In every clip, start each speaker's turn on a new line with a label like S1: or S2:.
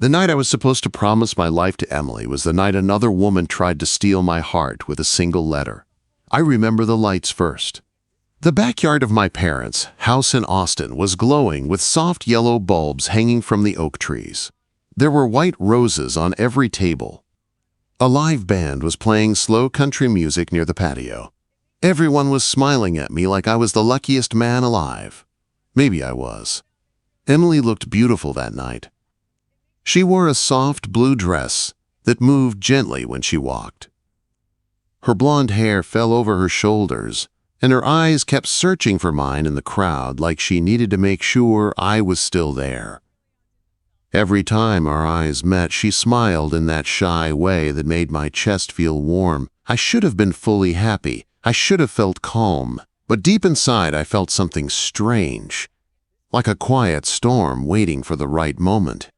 S1: The night I was supposed to promise my life to Emily was the night another woman tried to steal my heart with a single letter. I remember the lights first. The backyard of my parents' house in Austin was glowing with soft yellow bulbs hanging from the oak trees. There were white roses on every table. A live band was playing slow country music near the patio. Everyone was smiling at me like I was the luckiest man alive. Maybe I was. Emily looked beautiful that night. She wore a soft blue dress that moved gently when she walked. Her blonde hair fell over her shoulders, and her eyes kept searching for mine in the crowd like she needed to make sure I was still there. Every time our eyes met, she smiled in that shy way that made my chest feel warm. I should have been fully happy. I should have felt calm. But deep inside, I felt something strange, like a quiet storm waiting for the right moment.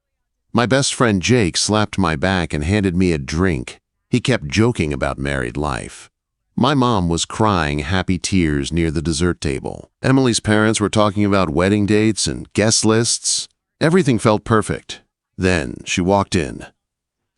S1: My best friend Jake slapped my back and handed me a drink. He kept joking about married life. My mom was crying happy tears near the dessert table. Emily's parents were talking about wedding dates and guest lists. Everything felt perfect. Then she walked in.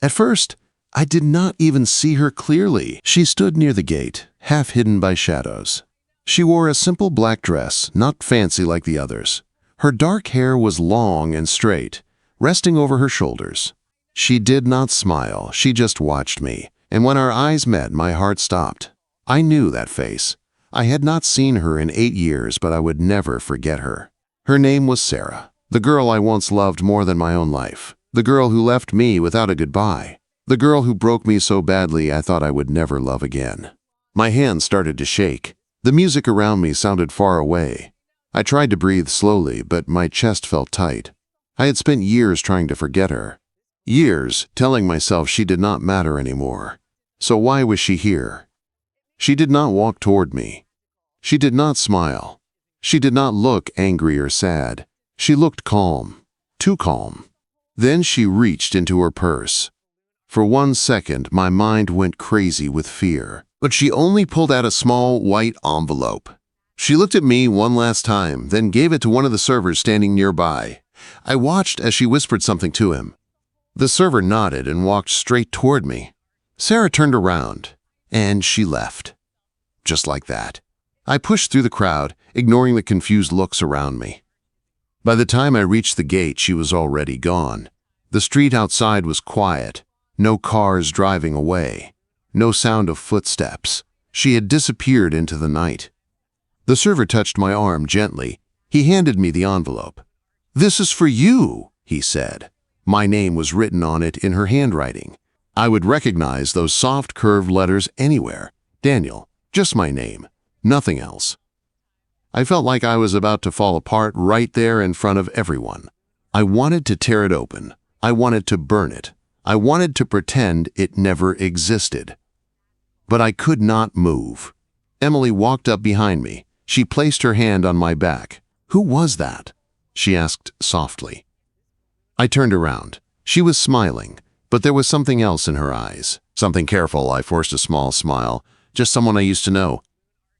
S1: At first, I did not even see her clearly. She stood near the gate, half hidden by shadows. She wore a simple black dress, not fancy like the others. Her dark hair was long and straight, resting over her shoulders. She did not smile, she just watched me, and when our eyes met, my heart stopped. I knew that face. I had not seen her in 8 years, but I would never forget her. Her name was Sarah, the girl I once loved more than my own life, the girl who left me without a goodbye, the girl who broke me so badly I thought I would never love again. My hands started to shake. The music around me sounded far away. I tried to breathe slowly, but my chest felt tight. I had spent years trying to forget her. Years telling myself she did not matter anymore. So why was she here? She did not walk toward me. She did not smile. She did not look angry or sad. She looked calm. Too calm. Then she reached into her purse. For 1 second, my mind went crazy with fear. But she only pulled out a small white envelope. She looked at me one last time, then gave it to one of the servers standing nearby. I watched as she whispered something to him. The server nodded and walked straight toward me. Sarah turned around, and she left. Just like that. I pushed through the crowd, ignoring the confused looks around me. By the time I reached the gate, she was already gone. The street outside was quiet, no cars driving away, no sound of footsteps. She had disappeared into the night. The server touched my arm gently. He handed me the envelope. "This is for you," he said. My name was written on it in her handwriting. I would recognize those soft curved letters anywhere. Daniel, just my name, nothing else. I felt like I was about to fall apart right there in front of everyone. I wanted to tear it open. I wanted to burn it. I wanted to pretend it never existed. But I could not move. Emily walked up behind me. She placed her hand on my back. "Who was that?" she asked softly. I turned around. She was smiling, but there was something else in her eyes. Something careful. I forced a small smile. Just someone I used to know.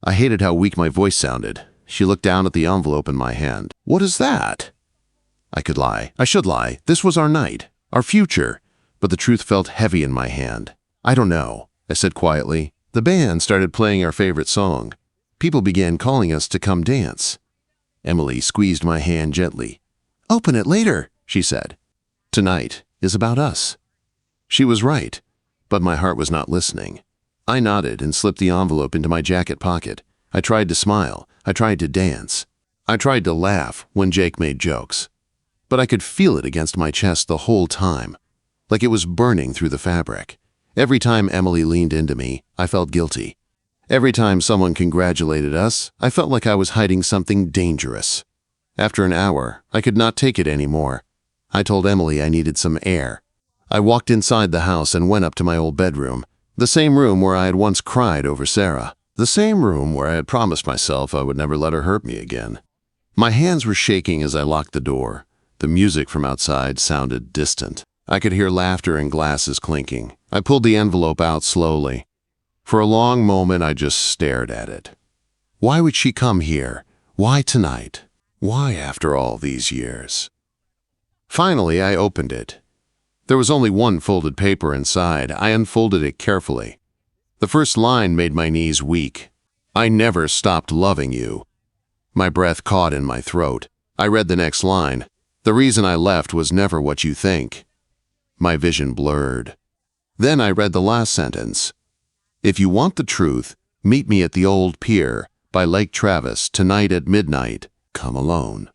S1: I hated how weak my voice sounded. She looked down at the envelope in my hand. "What is that?" I could lie. I should lie. This was our night, our future. But the truth felt heavy in my hand. "I don't know," I said quietly. The band started playing our favorite song. People began calling us to come dance. Emily squeezed my hand gently. "Open it later," she said. "Tonight is about us." She was right, but my heart was not listening. I nodded and slipped the envelope into my jacket pocket. I tried to smile. I tried to dance. I tried to laugh when Jake made jokes. But I could feel it against my chest the whole time, like it was burning through the fabric. Every time Emily leaned into me, I felt guilty. Every time someone congratulated us, I felt like I was hiding something dangerous. After an hour, I could not take it anymore. I told Emily I needed some air. I walked inside the house and went up to my old bedroom, the same room where I had once cried over Sarah, the same room where I had promised myself I would never let her hurt me again. My hands were shaking as I locked the door. The music from outside sounded distant. I could hear laughter and glasses clinking. I pulled the envelope out slowly. For a long moment, I just stared at it. Why would she come here? Why tonight? Why after all these years? Finally, I opened it. There was only one folded paper inside. I unfolded it carefully. The first line made my knees weak. I never stopped loving you. My breath caught in my throat. I read the next line. The reason I left was never what you think. My vision blurred. Then I read the last sentence. If you want the truth, meet me at the old pier by Lake Travis tonight at midnight. Come alone.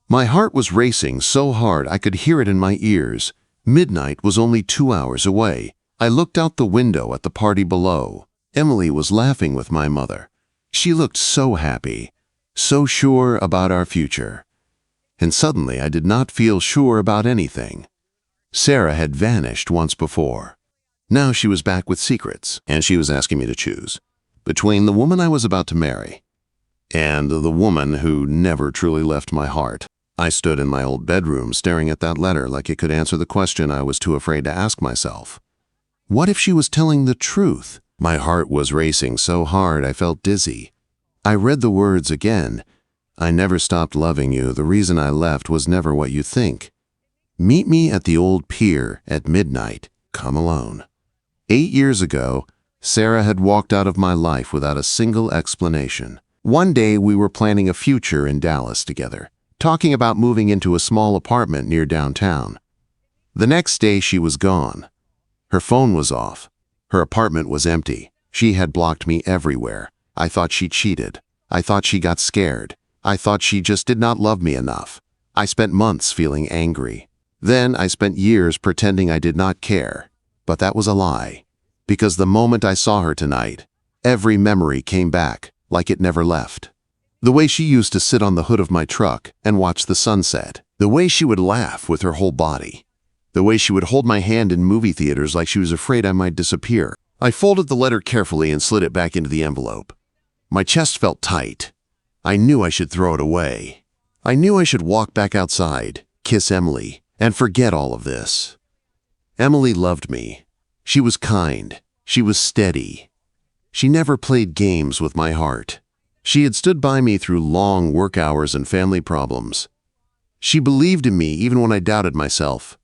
S1: My heart was racing so hard I could hear it in my ears. Midnight was only 2 hours away. I looked out the window at the party below. Emily was laughing with my mother. She looked so happy, so sure about our future. And suddenly I did not feel sure about anything. Sarah had vanished once before. Now she was back with secrets, and she was asking me to choose between the woman I was about to marry and the woman who never truly left my heart. I stood in my old bedroom staring at that letter like it could answer the question I was too afraid to ask myself. What if she was telling the truth? My heart was racing so hard I felt dizzy. I read the words again. I never stopped loving you. The reason I left was never what you think. Meet me at the old pier at midnight. Come alone. 8 years ago, Sarah had walked out of my life without a single explanation. One day we were planning a future in Dallas together, talking about moving into a small apartment near downtown. The next day she was gone. Her phone was off. Her apartment was empty. She had blocked me everywhere. I thought she cheated. I thought she got scared. I thought she just did not love me enough. I spent months feeling angry. Then I spent years pretending I did not care. But that was a lie. Because the moment I saw her tonight, every memory came back like it never left. The way she used to sit on the hood of my truck and watch the sunset. The way she would laugh with her whole body. The way she would hold my hand in movie theaters like she was afraid I might disappear. I folded the letter carefully and slid it back into the envelope. My chest felt tight. I knew I should throw it away. I knew I should walk back outside, kiss Emily, and forget all of this. Emily loved me. She was kind. She was steady. She never played games with my heart. She had stood by me through long work hours and family problems. She believed in me even when I doubted myself.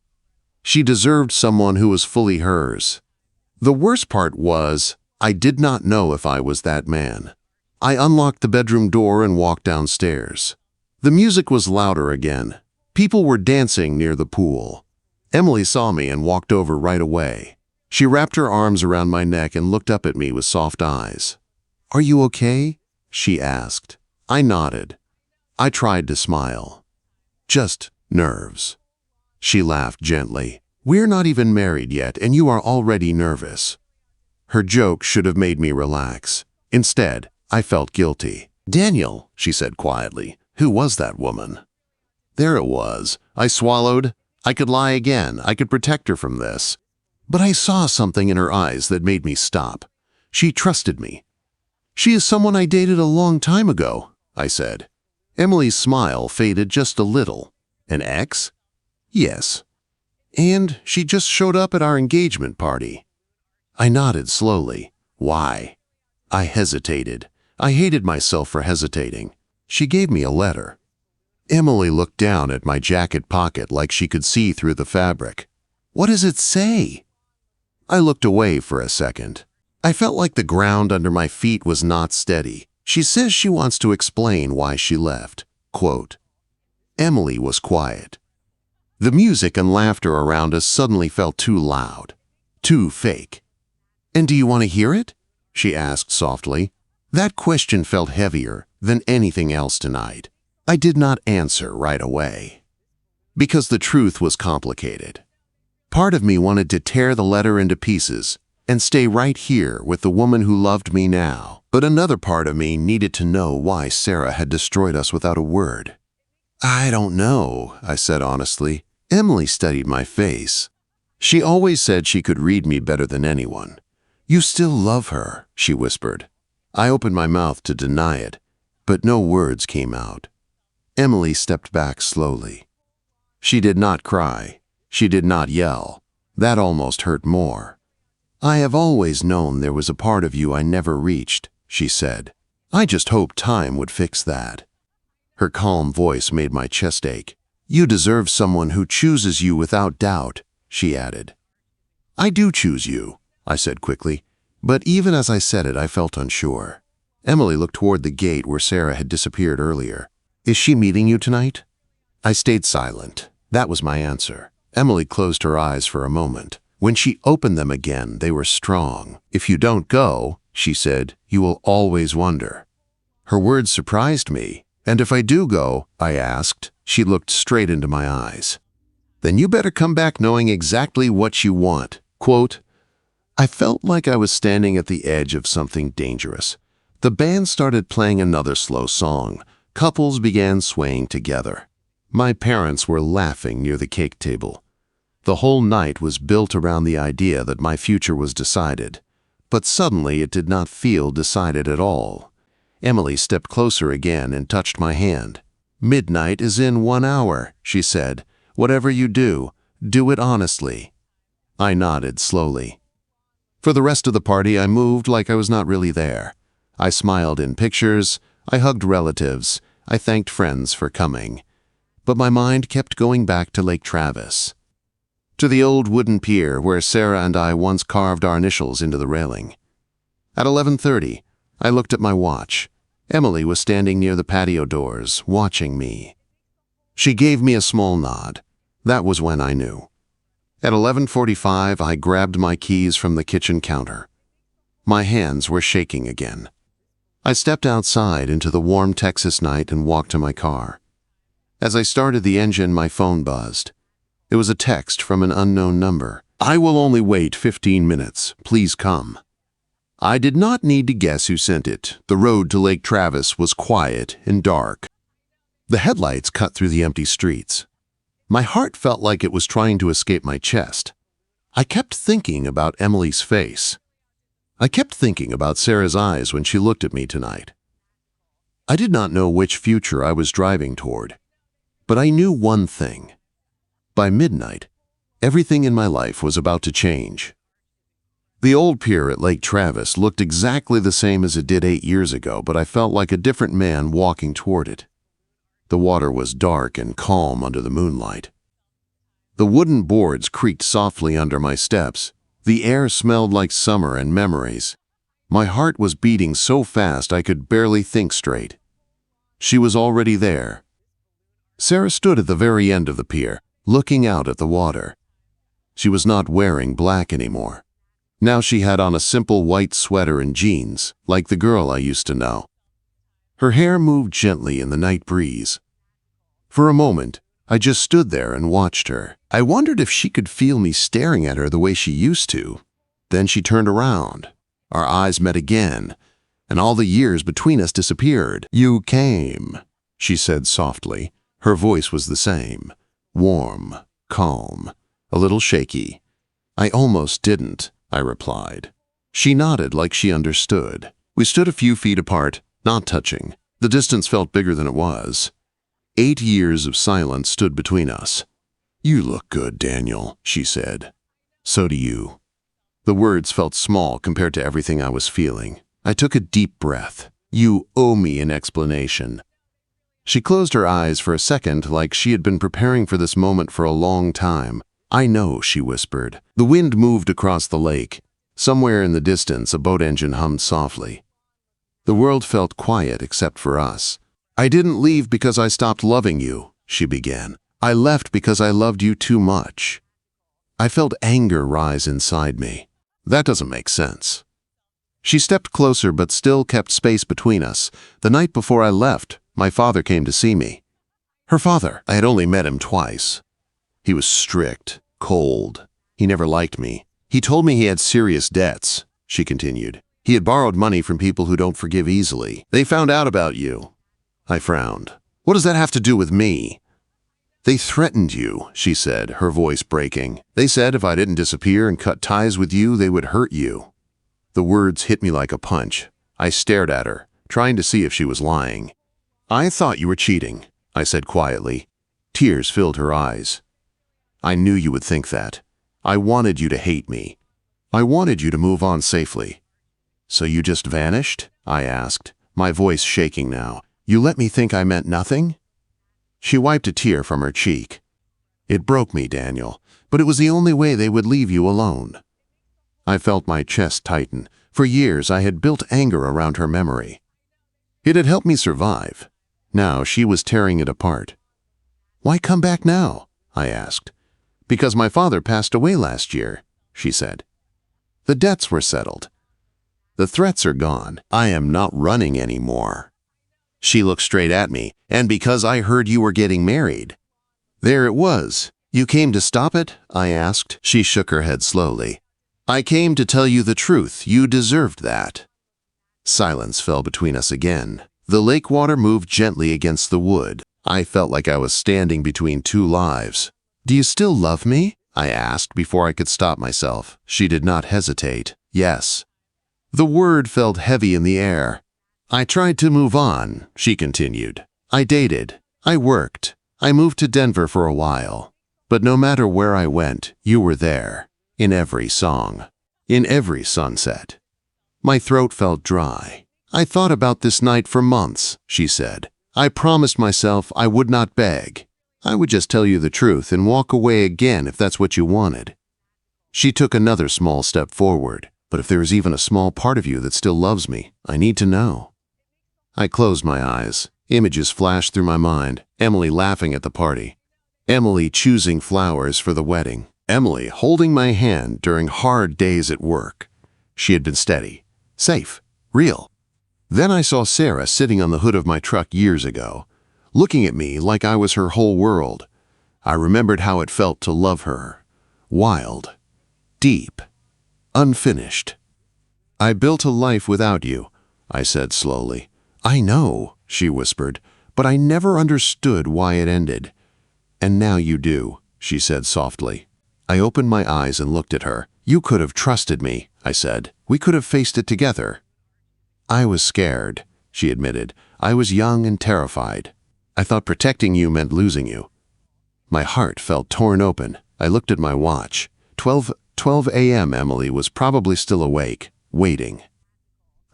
S1: She deserved someone who was fully hers. The worst part was, I did not know if I was that man. I unlocked the bedroom door and walked downstairs. The music was louder again. People were dancing near the pool. Emily saw me and walked over right away. She wrapped her arms around my neck and looked up at me with soft eyes. "Are you okay?" she asked. I nodded. I tried to smile. "Just nerves." She laughed gently. "We're not even married yet, and you are already nervous." Her joke should have made me relax. Instead, I felt guilty. "Daniel," she said quietly, "who was that woman?" There it was. I swallowed. I could lie again. I could protect her from this. But I saw something in her eyes that made me stop. She trusted me. "She is someone I dated a long time ago," I said. Emily's smile faded just a little. "An ex?" "Yes. And she just showed up at our engagement party." I nodded slowly. "Why?" I hesitated. I hated myself for hesitating. She gave me a letter. Emily looked down at my jacket pocket like she could see through the fabric. "What does it say?" I looked away for a second. I felt like the ground under my feet was not steady. She says she wants to explain why she left. Quote, Emily was quiet. The music and laughter around us suddenly felt too loud, too fake. "And do you want to hear it?" she asked softly. That question felt heavier than anything else tonight. I did not answer right away. Because the truth was complicated. Part of me wanted to tear the letter into pieces and stay right here with the woman who loved me now. But another part of me needed to know why Sarah had destroyed us without a word. "I don't know," I said honestly. Emily studied my face. She always said she could read me better than anyone. "You still love her," she whispered. I opened my mouth to deny it, but no words came out. Emily stepped back slowly. She did not cry. She did not yell. That almost hurt more. "I have always known there was a part of you I never reached," she said. "I just hoped time would fix that." Her calm voice made my chest ache. "You deserve someone who chooses you without doubt, she added. I do choose you, I said quickly, but even as I said it, I felt unsure. Emily looked toward the gate where Sarah had disappeared earlier. Is she meeting you tonight? I stayed silent. That was my answer. Emily closed her eyes for a moment. When she opened them again, they were strong. If you don't go, she said, you will always wonder. Her words surprised me. And if I do go, I asked. She looked straight into my eyes. Then you better come back knowing exactly what you want. Quote, I felt like I was standing at the edge of something dangerous. The band started playing another slow song. Couples began swaying together. My parents were laughing near the cake table. The whole night was built around the idea that my future was decided. But suddenly it did not feel decided at all. Emily stepped closer again and touched my hand. Midnight is in 1 hour, she said. Whatever you do, do it honestly. I nodded slowly. For the rest of the party, I moved like I was not really there. I smiled in pictures, I hugged relatives, I thanked friends for coming. But my mind kept going back to Lake Travis. To the old wooden pier where Sarah and I once carved our initials into the railing. At 11:30, I looked at my watch. Emily was standing near the patio doors, watching me. She gave me a small nod. That was when I knew. At 11:45, I grabbed my keys from the kitchen counter. My hands were shaking again. I stepped outside into the warm Texas night and walked to my car. As I started the engine, my phone buzzed. It was a text from an unknown number. I will only wait 15 minutes. Please come. I did not need to guess who sent it. The road to Lake Travis was quiet and dark. The headlights cut through the empty streets. My heart felt like it was trying to escape my chest. I kept thinking about Emily's face. I kept thinking about Sarah's eyes when she looked at me tonight. I did not know which future I was driving toward, but I knew one thing. By midnight, everything in my life was about to change. The old pier at Lake Travis looked exactly the same as it did 8 years ago, but I felt like a different man walking toward it. The water was dark and calm under the moonlight. The wooden boards creaked softly under my steps. The air smelled like summer and memories. My heart was beating so fast I could barely think straight. She was already there. Sarah stood at the very end of the pier, looking out at the water. She was not wearing black anymore. Now she had on a simple white sweater and jeans, like the girl I used to know. Her hair moved gently in the night breeze. For a moment, I just stood there and watched her. I wondered if she could feel me staring at her the way she used to. Then she turned around. Our eyes met again, and all the years between us disappeared. You came, she said softly. Her voice was the same, warm, calm, a little shaky. I almost didn't, I replied. She nodded like she understood. We stood a few feet apart, not touching. The distance felt bigger than it was. 8 years of silence stood between us. You look good, Daniel, she said. So do you. The words felt small compared to everything I was feeling. I took a deep breath. You owe me an explanation. She closed her eyes for a second like she had been preparing for this moment for a long time. I know, she whispered. The wind moved across the lake. Somewhere in the distance, a boat engine hummed softly. The world felt quiet except for us. I didn't leave because I stopped loving you, she began. I left because I loved you too much. I felt anger rise inside me. That doesn't make sense. She stepped closer but still kept space between us. The night before I left, my father came to see me. Her father. I had only met him twice. He was strict, cold. He never liked me. He told me he had serious debts, she continued. He had borrowed money from people who don't forgive easily. They found out about you. I frowned. What does that have to do with me? They threatened you, she said, her voice breaking. They said if I didn't disappear and cut ties with you, they would hurt you. The words hit me like a punch. I stared at her, trying to see if she was lying. I thought you were cheating, I said quietly. Tears filled her eyes. I knew you would think that. I wanted you to hate me. I wanted you to move on safely. So you just vanished? I asked, my voice shaking now. You let me think I meant nothing? She wiped a tear from her cheek. It broke me, Daniel, but it was the only way they would leave you alone. I felt my chest tighten. For years I had built anger around her memory. It had helped me survive. Now she was tearing it apart. "Why come back now?" I asked. "Because my father passed away last year," she said. "The debts were settled. The threats are gone. I am not running anymore." She looked straight at me. "And because I heard you were getting married." There it was. "You came to stop it?" I asked. She shook her head slowly. "I came to tell you the truth. You deserved that." Silence fell between us again. The lake water moved gently against the wood. I felt like I was standing between two lives. "Do you still love me?" I asked before I could stop myself. She did not hesitate. "Yes." The word felt heavy in the air. "I tried to move on," she continued. "I dated. I worked. I moved to Denver for a while. But no matter where I went, you were there. In every song. In every sunset." My throat felt dry. "I thought about this night for months," she said. "I promised myself I would not beg. I would just tell you the truth and walk away again if that's what you wanted." She took another small step forward. "But if there is even a small part of you that still loves me, I need to know." I closed my eyes. Images flashed through my mind. Emily laughing at the party. Emily choosing flowers for the wedding. Emily holding my hand during hard days at work. She had been steady, safe, real. Then I saw Sarah sitting on the hood of my truck years ago, looking at me like I was her whole world. I remembered how it felt to love her. Wild, deep, unfinished. "I built a life without you," I said slowly. "I know," she whispered, "but I never understood why it ended." "And now you do," she said softly. I opened my eyes and looked at her. "You could have trusted me," I said. "We could have faced it together." "I was scared," she admitted. "I was young and terrified. I thought protecting you meant losing you." My heart felt torn open. I looked at my watch. 12 a.m. Emily was probably still awake, waiting.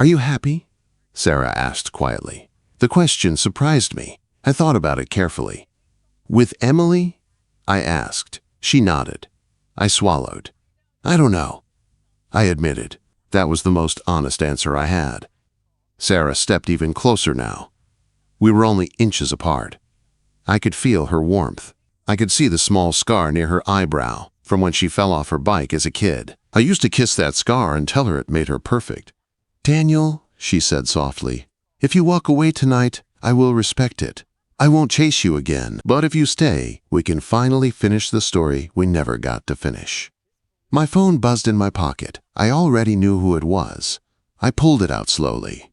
S1: "Are you happy?" Sarah asked quietly. The question surprised me. I thought about it carefully. "With Emily?" I asked. She nodded. I swallowed. "I don't know," I admitted. That was the most honest answer I had. Sarah stepped even closer now. We were only inches apart. I could feel her warmth. I could see the small scar near her eyebrow from when she fell off her bike as a kid. I used to kiss that scar and tell her it made her perfect. "Daniel," she said softly, "if you walk away tonight, I will respect it. I won't chase you again, but if you stay, we can finally finish the story we never got to finish." My phone buzzed in my pocket. I already knew who it was. I pulled it out slowly.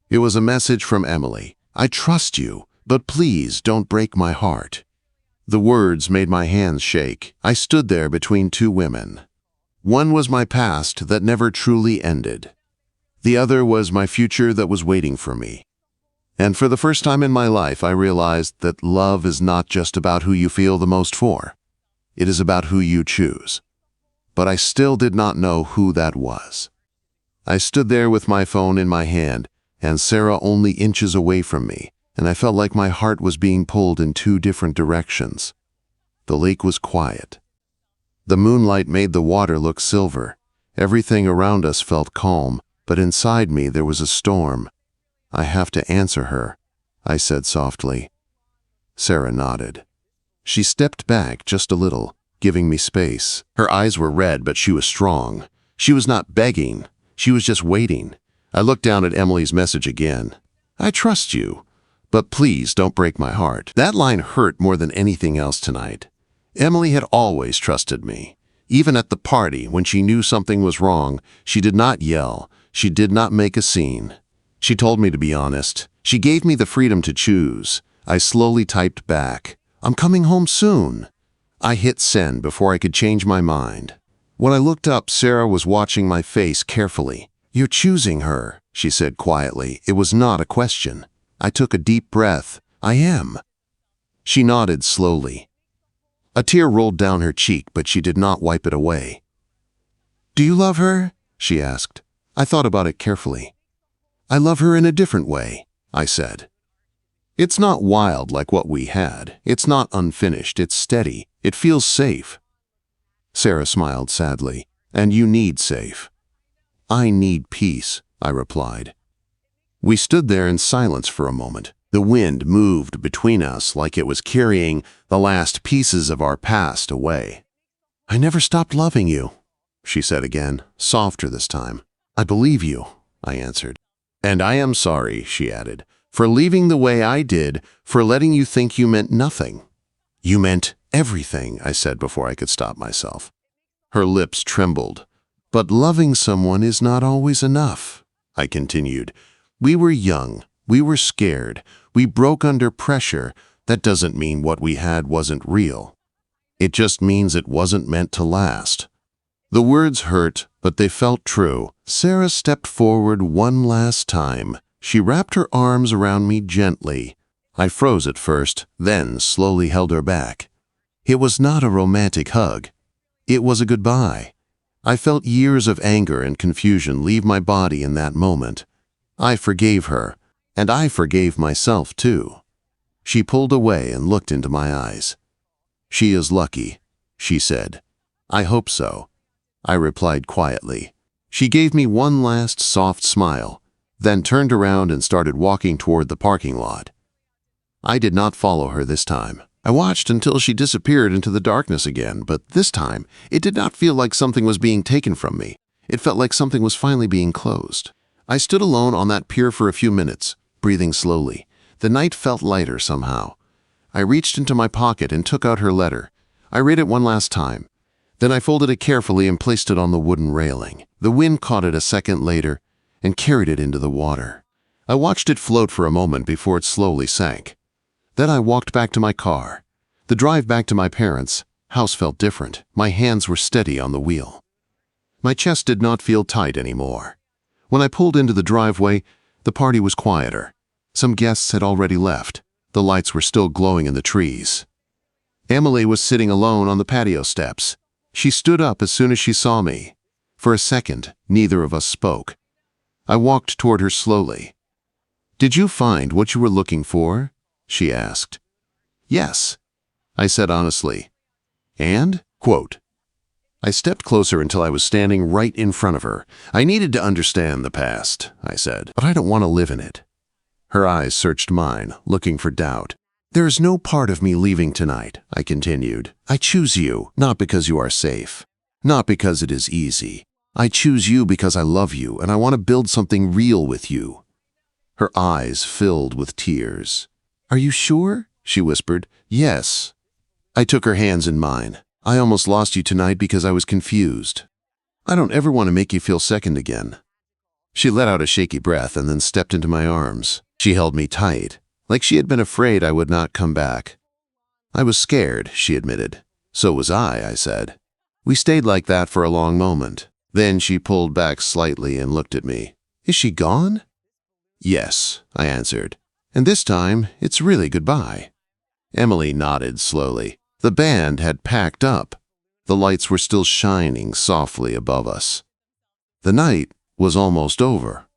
S1: It was a message from Emily. "I trust you, but please don't break my heart." The words made my hands shake. I stood there between two women. One was my past that never truly ended. The other was my future that was waiting for me. And for the first time in my life, I realized that love is not just about who you feel the most for. It is about who you choose. But I still did not know who that was. I stood there with my phone in my hand, and Sarah only inches away from me, and I felt like my heart was being pulled in two different directions. The lake was quiet. The moonlight made the water look silver. Everything around us felt calm, but inside me there was a storm. "I have to answer her," I said softly. Sarah nodded. She stepped back just a little, giving me space. Her eyes were red, but she was strong. She was not begging. She was just waiting. I looked down at Emily's message again. "I trust you, but please don't break my heart." That line hurt more than anything else tonight. Emily had always trusted me. Even at the party, when she knew something was wrong, she did not yell. She did not make a scene. She told me to be honest. She gave me the freedom to choose. I slowly typed back, "I'm coming home soon." I hit send before I could change my mind. When I looked up, Sarah was watching my face carefully. "You're choosing her," she said quietly. It was not a question. I took a deep breath. "I am." She nodded slowly. A tear rolled down her cheek, but she did not wipe it away. "Do you love her?" she asked. I thought about it carefully. "I love her in a different way," I said. It's not wild like what we had. It's not unfinished. It's steady. It feels safe." Sarah smiled sadly. "And you need safe." "I need peace," I replied. We stood there in silence for a moment. The wind moved between us like it was carrying the last pieces of our past away. "I never stopped loving you," she said again, softer this time. "I believe you," I answered. "And I am sorry," she added, "for leaving the way I did, for letting you think you meant nothing." "You meant everything," I said before I could stop myself. Her lips trembled. "But loving someone is not always enough," I continued. "We were young. We were scared. We broke under pressure. That doesn't mean what we had wasn't real. It just means it wasn't meant to last." The words hurt, but they felt true. Sarah stepped forward one last time. She wrapped her arms around me gently. I froze at first, then slowly held her back. It was not a romantic hug. It was a goodbye. I felt years of anger and confusion leave my body in that moment. I forgave her, and I forgave myself too. She pulled away and looked into my eyes. "She is lucky," she said. "I hope so," I replied quietly. She gave me one last soft smile, then turned around and started walking toward the parking lot. I did not follow her this time. I watched until she disappeared into the darkness again, but this time it did not feel like something was being taken from me. It felt like something was finally being closed. I stood alone on that pier for a few minutes, breathing slowly. The night felt lighter somehow. I reached into my pocket and took out her letter. I read it one last time. Then I folded it carefully and placed it on the wooden railing. The wind caught it a second later and carried it into the water. I watched it float for a moment before it slowly sank. Then I walked back to my car. The drive back to my parents' house felt different. My hands were steady on the wheel. My chest did not feel tight anymore. When I pulled into the driveway, the party was quieter. Some guests had already left. The lights were still glowing in the trees. Emily was sitting alone on the patio steps. She stood up as soon as she saw me. For a second, neither of us spoke. I walked toward her slowly. "Did you find what you were looking for?" she asked. "Yes," I said honestly. "And?" Quote. I stepped closer until I was standing right in front of her. "I needed to understand the past," I said, "but I don't want to live in it." Her eyes searched mine, looking for doubt. "There is no part of me leaving tonight," I continued. "I choose you, not because you are safe, not because it is easy. I choose you because I love you, and I want to build something real with you." Her eyes filled with tears. "Are you sure?" she whispered. "Yes." I took her hands in mine. "I almost lost you tonight because I was confused. I don't ever want to make you feel second again." She let out a shaky breath and then stepped into my arms. She held me tight, like she had been afraid I would not come back. "I was scared," she admitted. "So was I said. We stayed like that for a long moment. Then she pulled back slightly and looked at me. "Is she gone?" "Yes," I answered. "And this time, it's really goodbye." Emily nodded slowly. The band had packed up. The lights were still shining softly above us. The night was almost over.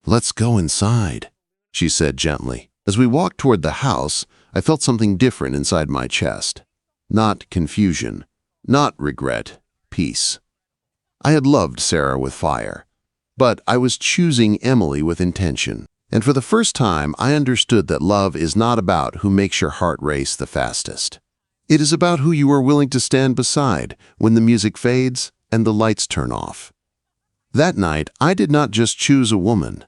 S1: "Let's go inside," she said gently. As we walked toward the house, I felt something different inside my chest. Not confusion, not regret, peace. I had loved Sarah with fire, but I was choosing Emily with intention. And for the first time, I understood that love is not about who makes your heart race the fastest. It is about who you are willing to stand beside when the music fades and the lights turn off. That night, I did not just choose a woman.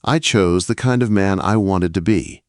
S1: I chose the kind of man I wanted to be.